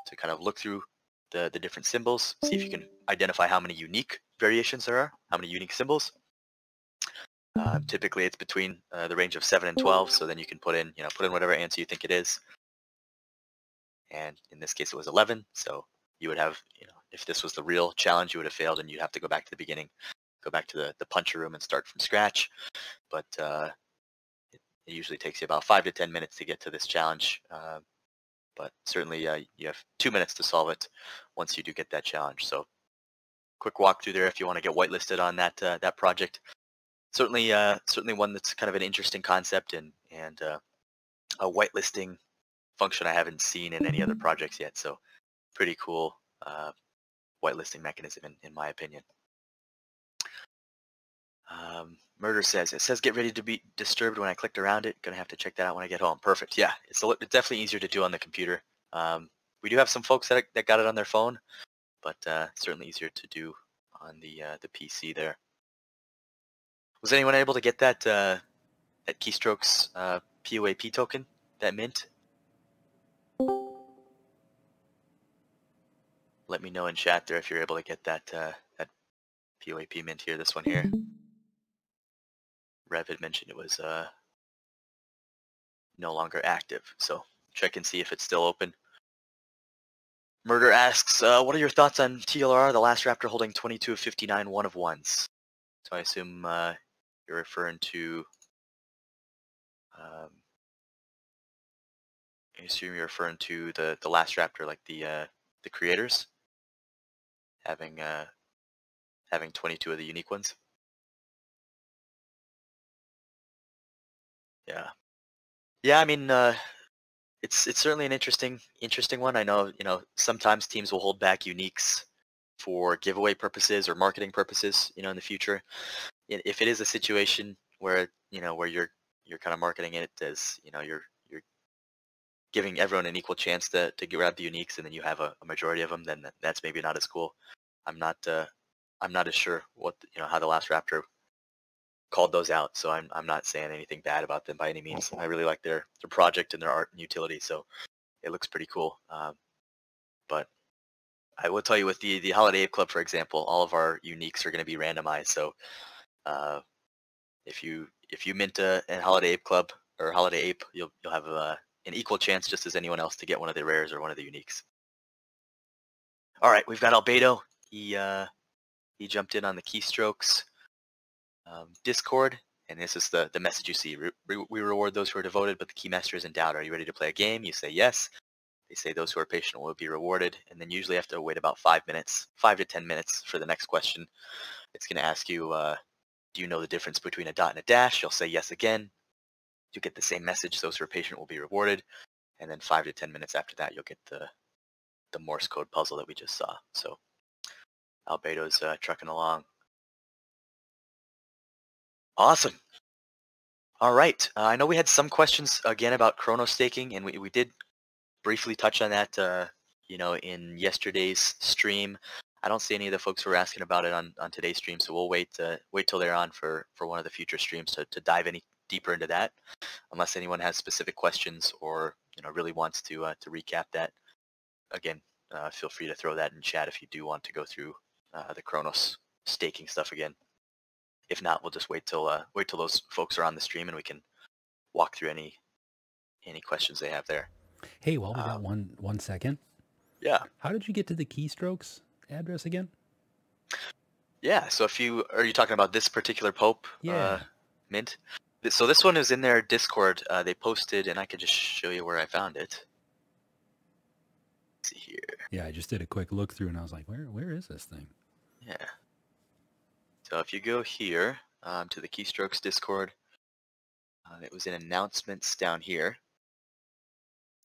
to kind of look through the different symbols, see if you can identify how many unique variations there are, how many unique symbols. Typically, it's between the range of 7 and 12, so then you can put in whatever answer you think it is. And in this case, it was 11. So you would have, if this was the real challenge, you would have failed, and you'd have to go back to the beginning, go back to the puncher room and start from scratch. But it usually takes you about 5 to 10 minutes to get to this challenge. But certainly you have 2 minutes to solve it once you do get that challenge. So quick walkthrough there if you want to get whitelisted on that project. Certainly one that's kind of an interesting concept and a whitelisting function I haven't seen in any other projects yet. So pretty cool whitelisting mechanism in my opinion. Murder says, it says get ready to be disturbed when I clicked around it. Gonna have to check that out when I get home. Perfect. Yeah, it's definitely easier to do on the computer. We do have some folks that got it on their phone, but certainly easier to do on the PC there. Was anyone able to get that Qeystrokes POAP token, that mint? Let me know in chat there if you're able to get that POAP mint here, this one here. Rev had mentioned it was no longer active, so check and see if it's still open. Murder asks, what are your thoughts on TLR, the last Raptor holding 22 of 59 1-of-1s? So I assume you're referring to the last Raptor, like the creators having 22 of the unique ones. Yeah. I mean, it's certainly an interesting one. I know sometimes teams will hold back uniques for giveaway purposes or marketing purposes. In the future, if it is a situation where where you're kind of marketing it as you're giving everyone an equal chance to grab the uniques, and then you have a majority of them, then that's maybe not as cool. I'm not as sure what how the last Raptor called those out, so I'm not saying anything bad about them by any means. I really like their project and their art and utility, so it looks pretty cool. But I will tell you, with the Holiday Ape Club, for example, all of our uniques are going to be randomized. So if you mint a Holiday Ape Club or Holiday Ape, you'll have an equal chance, just as anyone else, to get one of the rares or one of the uniques. All right, we've got Albedo. He jumped in on the Qeystrokes Discord, and this is the message you see. We reward those who are devoted, but the keymaster is in doubt. Are you ready to play a game? You say yes. They say those who are patient will be rewarded, and then usually have to wait about 5 to 10 minutes for the next question. It's going to ask you, do you know the difference between a dot and a dash? You'll say yes again. You get the same message. Those who are patient will be rewarded, and then 5 to 10 minutes after that, you'll get the Morse code puzzle that we just saw. So Albedo's trucking along. Awesome. All right. I know we had some questions again about chrono staking, and we did briefly touch on that in yesterday's stream. I don't see any of the folks who were asking about it on today's stream, so we'll wait till they're on for one of the future streams to dive any deeper into that, unless anyone has specific questions or really wants to recap that. Again, feel free to throw that in chat if you do want to go through the Chronos staking stuff again. If not, we'll just wait till those folks are on the stream and we can walk through any questions they have there. Hey, well, we got one second. Yeah. How did you get to the Qeystrokes address again? Yeah. So are you talking about this particular POAP mint? So this one is in their Discord. They posted, and I could just show you where I found it. Let's see here. Yeah, I just did a quick look through, and I was like, where is this thing? Yeah. So if you go here to the Qeystrokes Discord, it was in announcements down here.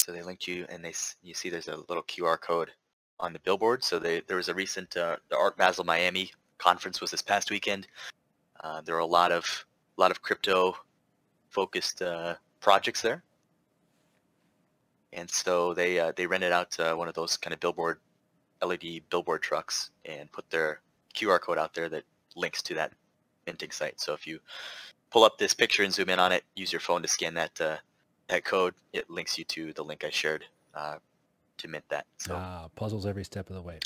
So they linked you, and you see there's a little QR code on the billboard. So there was a recent the Art Basel Miami conference was this past weekend. There were a lot of crypto focused projects there, and so they rented out one of those kind of LED billboard trucks and put their QR code out there that links to that minting site. So if you pull up this picture and zoom in on it, use your phone to scan that code, it links you to the link I shared mint that. So puzzles every step of the way.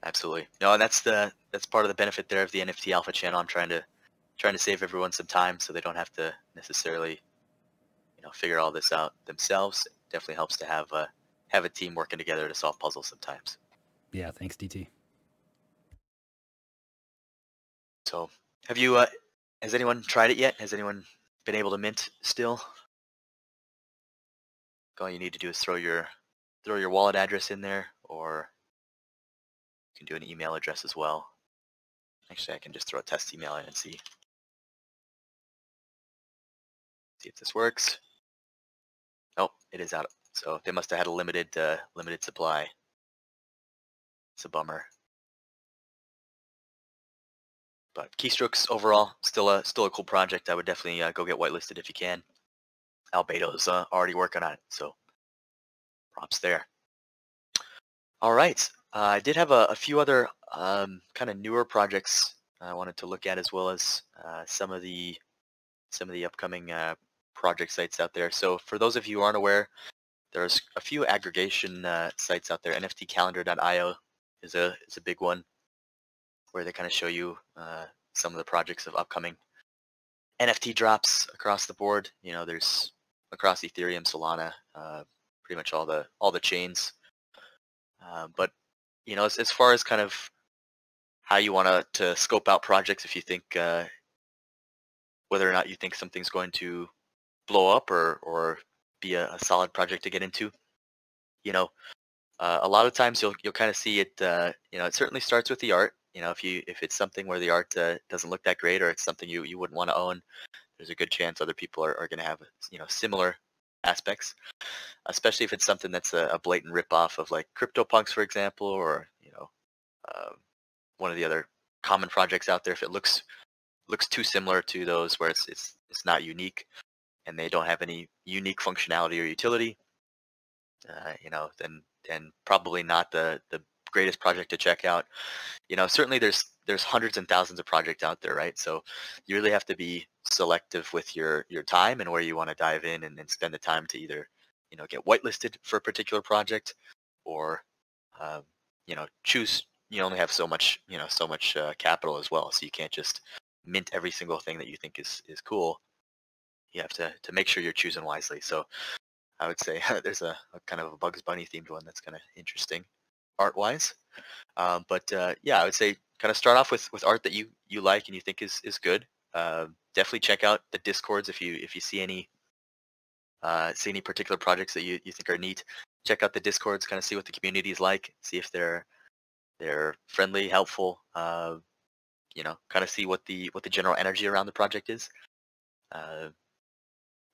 absolutely. No, and that's part of the benefit there of the NFT Alpha channel. I'm trying to save everyone some time so they don't have to necessarily, figure all this out themselves. It definitely helps to have a team working together to solve puzzles sometimes. Yeah, thanks, DT. So, have you? Has anyone tried it yet? Has anyone been able to mint still? All you need to do is throw your wallet address in there, or you can do an email address as well. Actually, I can just throw a test email in and see if this works. Oh, it is out. So they must have had a limited supply. It's a bummer. But Qeystrokes overall still a cool project. I would definitely go get whitelisted if you can. Albedo's already working on it, so props there. All right, I did have a few other kind of newer projects I wanted to look at, as well as some of the upcoming project sites out there. So for those of you who aren't aware, there's a few aggregation sites out there. NFTCalendar.io is a big one, where they kind of show you some of the projects of upcoming NFT drops across the board. There's across Ethereum, Solana, pretty much all the chains. But as far as kind of how you want to scope out projects, if you think whether or not you think something's going to blow up or be a solid project to get into, a lot of times you'll kind of see it. It certainly starts with the art. If it's something where the art doesn't look that great, or it's something you wouldn't want to own, there's a good chance other people are going to have similar aspects. Especially if it's something that's a blatant ripoff of like CryptoPunks, for example, or one of the other common projects out there. If it looks too similar to those, where it's not unique and they don't have any unique functionality or utility, then probably not the greatest project to check out. Certainly there's hundreds and thousands of projects out there, right? So you really have to be selective with your time and where you want to dive in and spend the time to either get whitelisted for a particular project, or choose. You only have so much capital as well, so you can't just mint every single thing that you think is cool. You have to make sure you're choosing wisely. So I would say there's a kind of a Bugs Bunny themed one that's kind of interesting art-wise. But yeah, I would say kind of start off with art that you like and you think is good. Definitely check out the Discords if you see any particular projects that you think are neat. Check out the Discords, kind of see what the community is like, see if they're friendly, helpful. Kind of see what the general energy around the project is.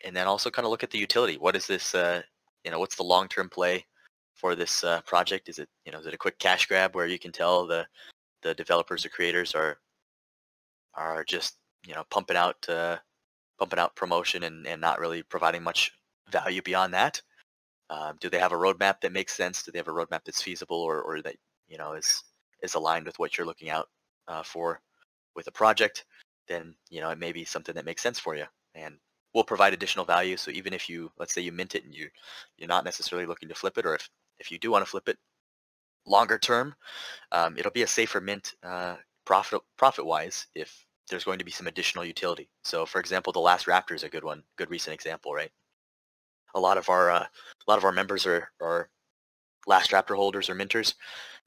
And then also kind of look at the utility. What is this, what's the long-term play for this project? Is it a quick cash grab where you can tell the developers or creators are just, pumping out promotion and not really providing much value beyond that? Do they have a roadmap that makes sense? Do they have a roadmap that's feasible or that, is aligned with what you're looking out for with a project? Then, it may be something that makes sense for you and will provide additional value. So even if let's say you mint it and you're not necessarily looking to flip it, or if you do want to flip it longer term, it'll be a safer mint profit wise if there's going to be some additional utility. So for example, the Last Raptor is a good recent example, right? A lot of our members are Last Raptor holders or minters,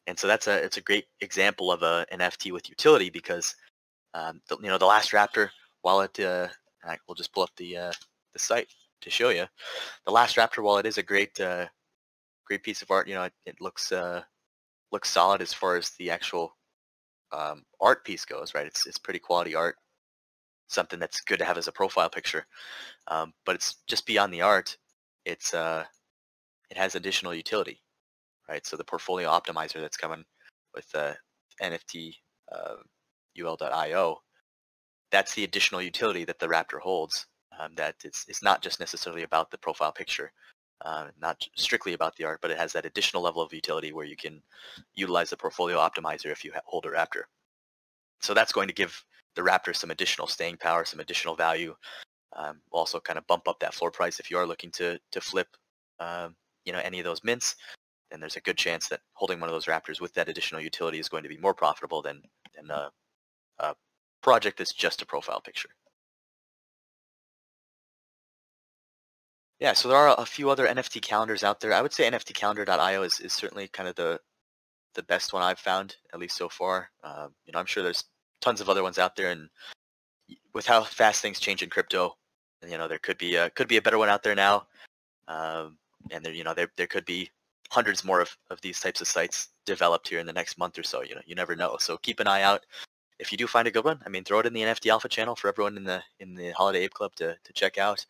and so it's a great example of an NFT with utility, because the Last Raptor, while it we'll just pull up the site to show you. The Last Raptor, while it is a great piece of art, it looks solid as far as the actual art piece goes, right? It's pretty quality art, something that's good to have as a profile picture. But it's just beyond the art. It has additional utility, right? So the portfolio optimizer that's coming with NFT ul.io, that's the additional utility that the Raptor holds. That it's not just necessarily about the profile picture, not strictly about the art, but it has that additional level of utility where you can utilize the portfolio optimizer if you hold a Raptor. So that's going to give the Raptor some additional staying power, some additional value. Also kind of bump up that floor price if you are looking to flip any of those mints. then there's a good chance that holding one of those raptors with that additional utility is going to be more profitable than a project that's just a profile picture. Yeah, so there are a few other NFT calendars out there. I would say NFTCalendar.io is certainly kind of the best one I've found, at least so far. I'm sure there's tons of other ones out there, and with how fast things change in crypto, there could be a better one out there now. And there could be hundreds more of these types of sites developed here in the next month or so. You never know. So keep an eye out. If you do find a good one, throw it in the NFT Alpha channel for everyone in the Holiday Ape Club to check out.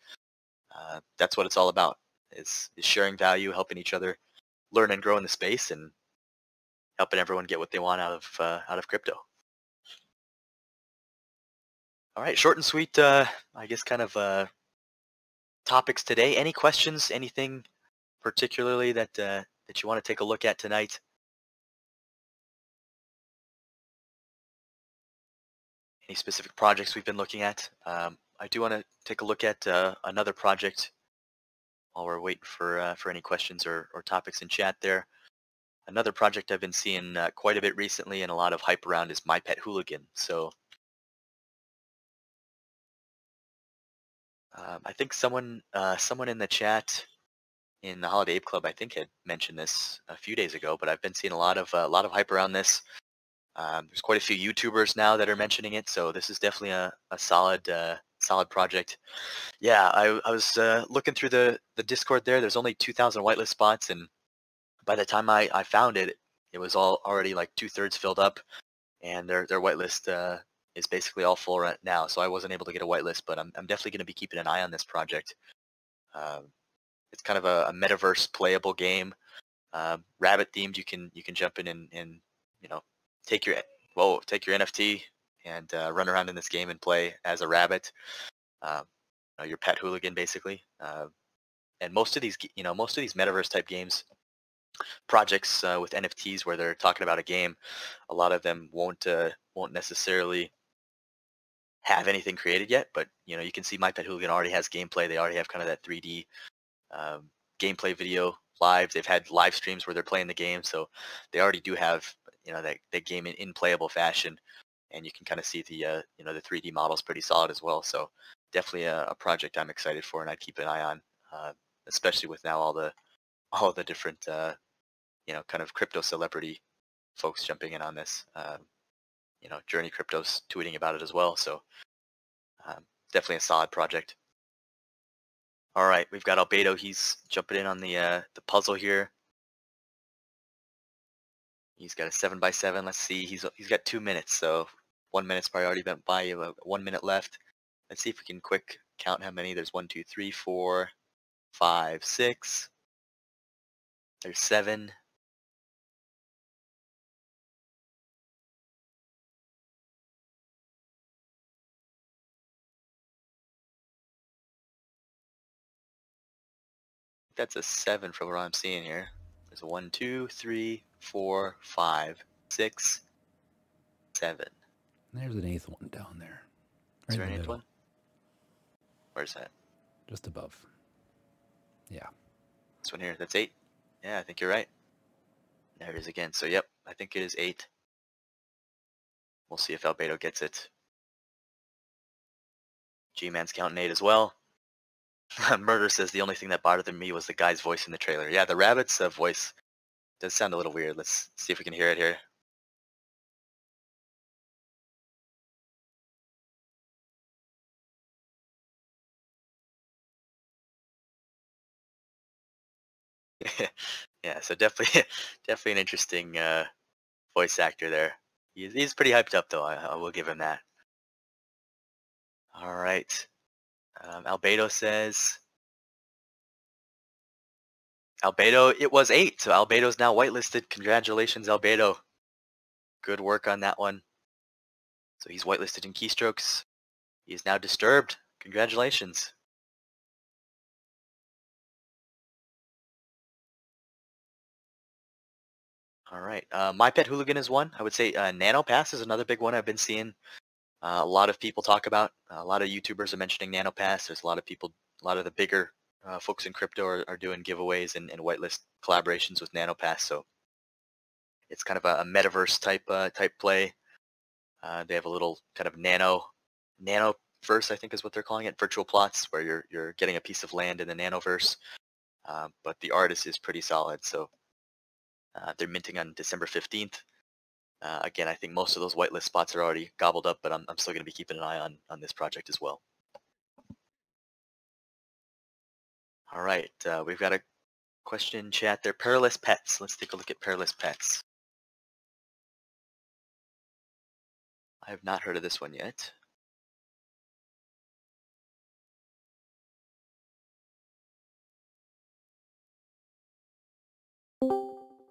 That's what it's all about: is sharing value, helping each other learn and grow in the space, and helping everyone get what they want out of crypto. All right, short and sweet. I guess kind of topics today. Any questions? Anything particularly that you want to take a look at tonight? Any specific projects we've been looking at? I do want to take a look at another project while we're waiting for any questions or topics in chat there. Another project I've been seeing quite a bit recently and a lot of hype around is My Pet Hooligan. So I think someone in the chat in the Holiday Ape Club, I think, had mentioned this a few days ago, but I've been seeing a lot of hype around this. There's quite a few YouTubers now that are mentioning it, so this is definitely a solid project. Yeah, I was looking through the Discord there. There's only 2,000 whitelist spots, and by the time I found it, it was already like 2/3 filled up, and their whitelist is basically all full right now. So I wasn't able to get a whitelist, but I'm definitely going to be keeping an eye on this project. It's kind of a metaverse playable game, rabbit themed. You can jump in and take your NFT and run around in this game and play as a rabbit. Your pet hooligan basically. And most of these metaverse type games, projects with NFTs where they're talking about a game, a lot of them won't necessarily have anything created yet, but you can see My Pet Hooligan already has gameplay. They already have kind of that 3D gameplay video live. They've had live streams where they're playing the game, so they already do have that game in playable fashion, and you can kind of see the the 3D models pretty solid as well. So definitely a project I'm excited for, and I'd keep an eye on, especially with now all the different kind of crypto celebrity folks jumping in on this. Journey Crypto's tweeting about it as well, so definitely a solid project. All right, we've got Albedo. He's jumping in on the puzzle here. He's got a 7x7. Let's see. He's got 2 minutes, so 1 minute's probably already been by. You have 1 minute left. Let's see if we can quick count how many. There's 1, 2, 3, 4, 5, 6. There's 7. That's a 7 from what I'm seeing here. There's a 1, 2, 3, 4, 5, 6, 7. There's an 8th one down there. Is there an 8th one? Where's that? Just above. Yeah. This one here. That's 8. Yeah, I think you're right. There it is again. So yep, I think it is 8. We'll see if Albedo gets it. G-Man's counting 8 as well. Murder says the only thing that bothered me was the guy's voice in the trailer. Yeah, the rabbit's voice does sound a little weird. Let's see if we can hear it here. Yeah, so definitely an interesting voice actor there. He's pretty hyped up though. I will give him that. All right. Albedo says, Albedo, it was 8, so Albedo's now whitelisted. Congratulations, Albedo. Good work on that one. So he's whitelisted in Qeystrokes. He is now disturbed. Congratulations. All right. My Pet Hooligan is one. I would say NanoPass is another big one I've been seeing a lot of people talk about. A lot of YouTubers are mentioning NanoPass. There's a lot of the bigger folks in crypto are doing giveaways and whitelist collaborations with NanoPass. So it's kind of a metaverse type play. They have a little kind of nanoverse, I think is what they're calling it, virtual plots, where you're getting a piece of land in the nanoverse. But the artist is pretty solid. So they're minting on December 15th. Again, I think most of those whitelist spots are already gobbled up, but I'm still going to be keeping an eye on this project as well. All right, we've got a question in chat there. Perilous pets. Let's take a look at perilous pets. I have not heard of this one yet.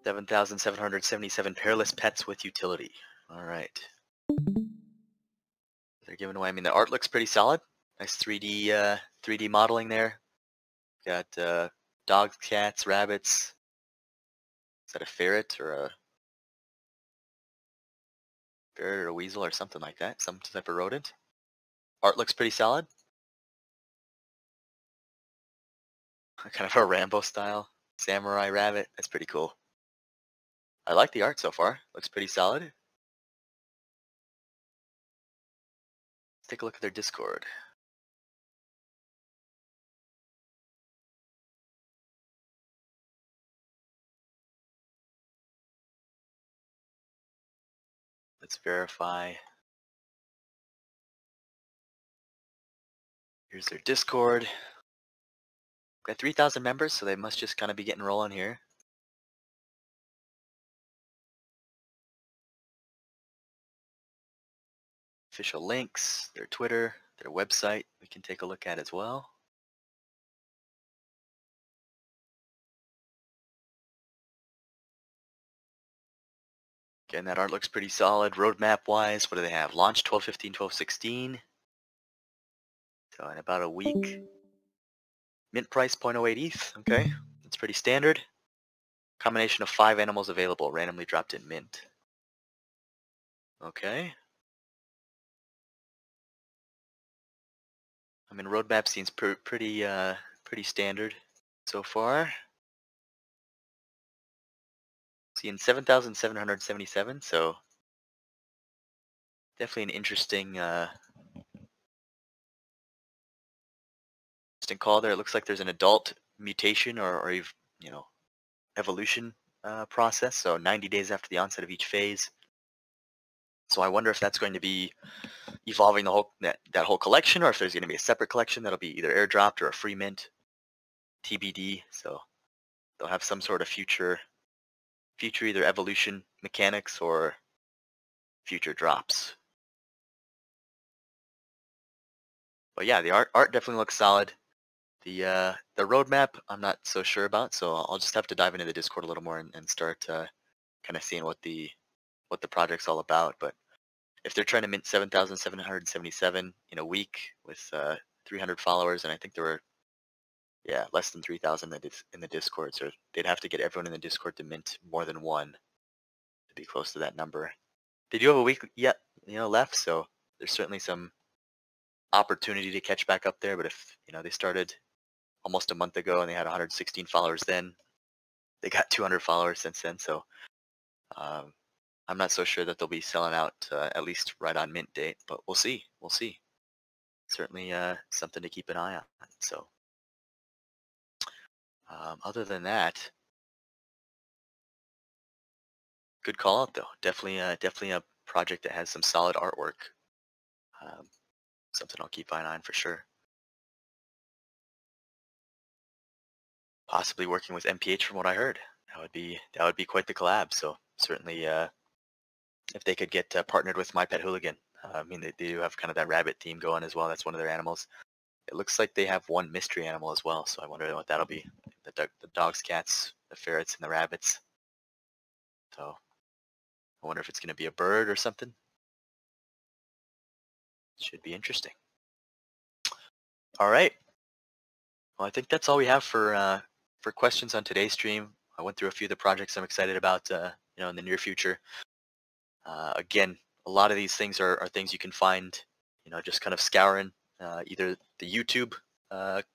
$7,777 perilous pets with utility. All right. They're giving away. I mean, the art looks pretty solid. Nice 3D modeling there. Got dogs, cats, rabbits. Is that a ferret or a weasel or something like that? Some type of rodent. Art looks pretty solid. Kind of a Rambo style samurai rabbit. That's pretty cool. I like the art so far. Looks pretty solid. Let's take a look at their Discord. Let's verify. Here's their Discord. Got 3,000 members, so they must just kind of be getting rolling here. Official links, their Twitter, their website, we can take a look at as well. Again, that art looks pretty solid. Roadmap-wise, what do they have? Launch 12/15, 12/16. So in about a week. Mint price 0.08 ETH. Okay, that's pretty standard. Combination of 5 animals available, randomly dropped in mint. Okay. I mean, roadmap seems pretty standard so far. Seeing 7,777, so definitely an interesting call there. It looks like there's an adult mutation or evolution process. So 90 days after the onset of each phase. So I wonder if that's going to be evolving the whole that whole collection, or if there's going to be a separate collection that'll be either airdropped or a free mint, TBD. So they'll have some sort of future either evolution mechanics or future drops. But yeah, the art definitely looks solid. The roadmap I'm not so sure about, so I'll just have to dive into the Discord a little more and start kind of seeing what the project's all about. But if they're trying to mint 7,777 in a week with 300 followers, and I think there were less than 3,000 in the Discord, so they'd have to get everyone in the Discord to mint more than one to be close to that number. They do have a week yet left, so there's certainly some opportunity to catch back up there. But if they started almost a month ago and they had 116 followers then, they got 200 followers since then. So I'm not so sure that they'll be selling out at least right on mint date, but we'll see. Certainly something to keep an eye on. So other than that, good call out though. Definitely a project that has some solid artwork. Something I'll keep an eye on for sure. Possibly working with MPH from what I heard. That would be quite the collab. So certainly if they could get partnered with My Pet Hooligan. I mean, they do have kind of that rabbit theme going as well. That's one of their animals. It looks like they have one mystery animal as well, so I wonder what that'll be. The dogs, cats, the ferrets, and the rabbits. So I wonder if it's going to be a bird or something. Should be interesting. All right. Well, I think that's all we have for questions on today's stream. I went through a few of the projects I'm excited about, in the near future. Again, a lot of these things are things you can find, just kind of scouring either the YouTube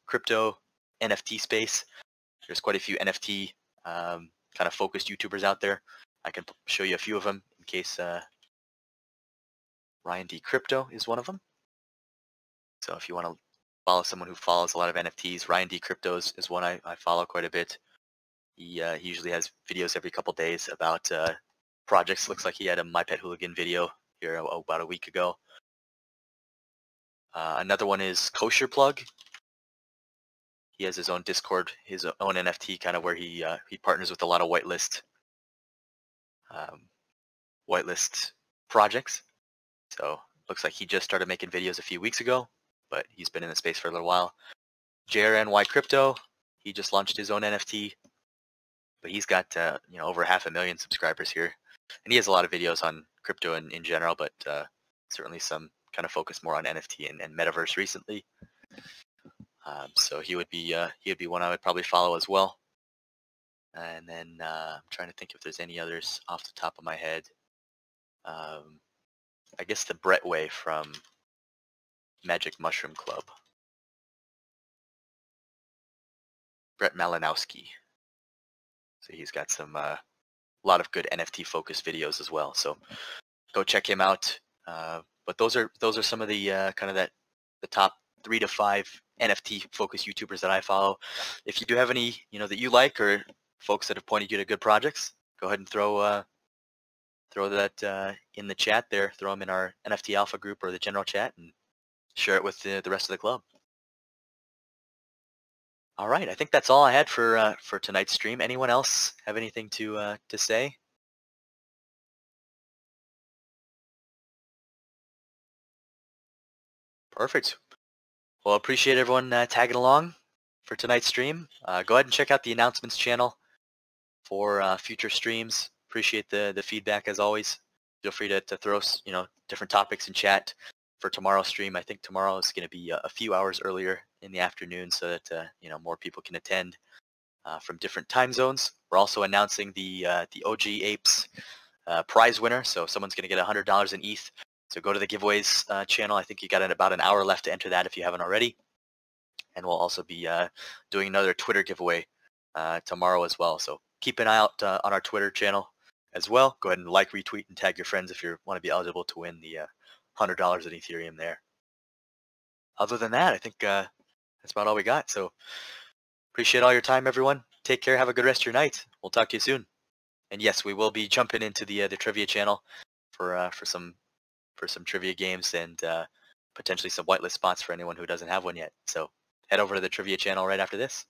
crypto NFT space. There's quite a few NFT kind of focused YouTubers out there. I can show you a few of them in case Ryan D Crypto is one of them. So if you want to follow someone who follows a lot of NFTs, Ryan D Crypto is one I follow quite a bit. He usually has videos every couple days about projects. Looks like he had a My Pet Hooligan video here about a week ago. Another one is Kosher Plug. He has his own Discord, his own NFT kind of where he partners with a lot of whitelist projects. So looks like he just started making videos a few weeks ago, but he's been in the space for a little while. JRNY Crypto, he just launched his own NFT, but he's got over 500,000 subscribers here, and he has a lot of videos on crypto in general, but certainly some kind of focus more on NFT and metaverse recently. So he would be one I would probably follow as well. And then I'm trying to think if there's any others off the top of my head. I guess the Brett Way from Magic Mushroom Club. Brett Malinowski. So he's got some lot of good NFT focused videos as well. So go check him out. But those are some of the kind of the top 3 to 5 NFT focused YouTubers that I follow. If you do have any that you like or folks that have pointed you to good projects, go ahead and throw that in the chat there. Throw them in our NFT Alpha group or the general chat and share it with the rest of the club. All right, I think that's all I had for tonight's stream. Anyone else have anything to say? Perfect. Well, appreciate everyone tagging along for tonight's stream. Go ahead and check out the announcements channel for future streams. Appreciate the feedback as always. Feel free to throw different topics in chat for tomorrow's stream. I think tomorrow is going to be a few hours earlier in the afternoon so that more people can attend from different time zones. We're also announcing the OG Apes prize winner. So someone's going to get $100 in ETH. So go to the giveaways channel. I think you got about an hour left to enter that if you haven't already. And we'll also be doing another Twitter giveaway tomorrow as well. So keep an eye out on our Twitter channel as well. Go ahead and like, retweet, and tag your friends if you want to be eligible to win the $100 in Ethereum there. Other than that, I think that's about all we got. So appreciate all your time, everyone. Take care. Have a good rest of your night. We'll talk to you soon. And yes, we will be jumping into the trivia channel for some trivia games and potentially some whitelist spots for anyone who doesn't have one yet. So head over to the trivia channel right after this.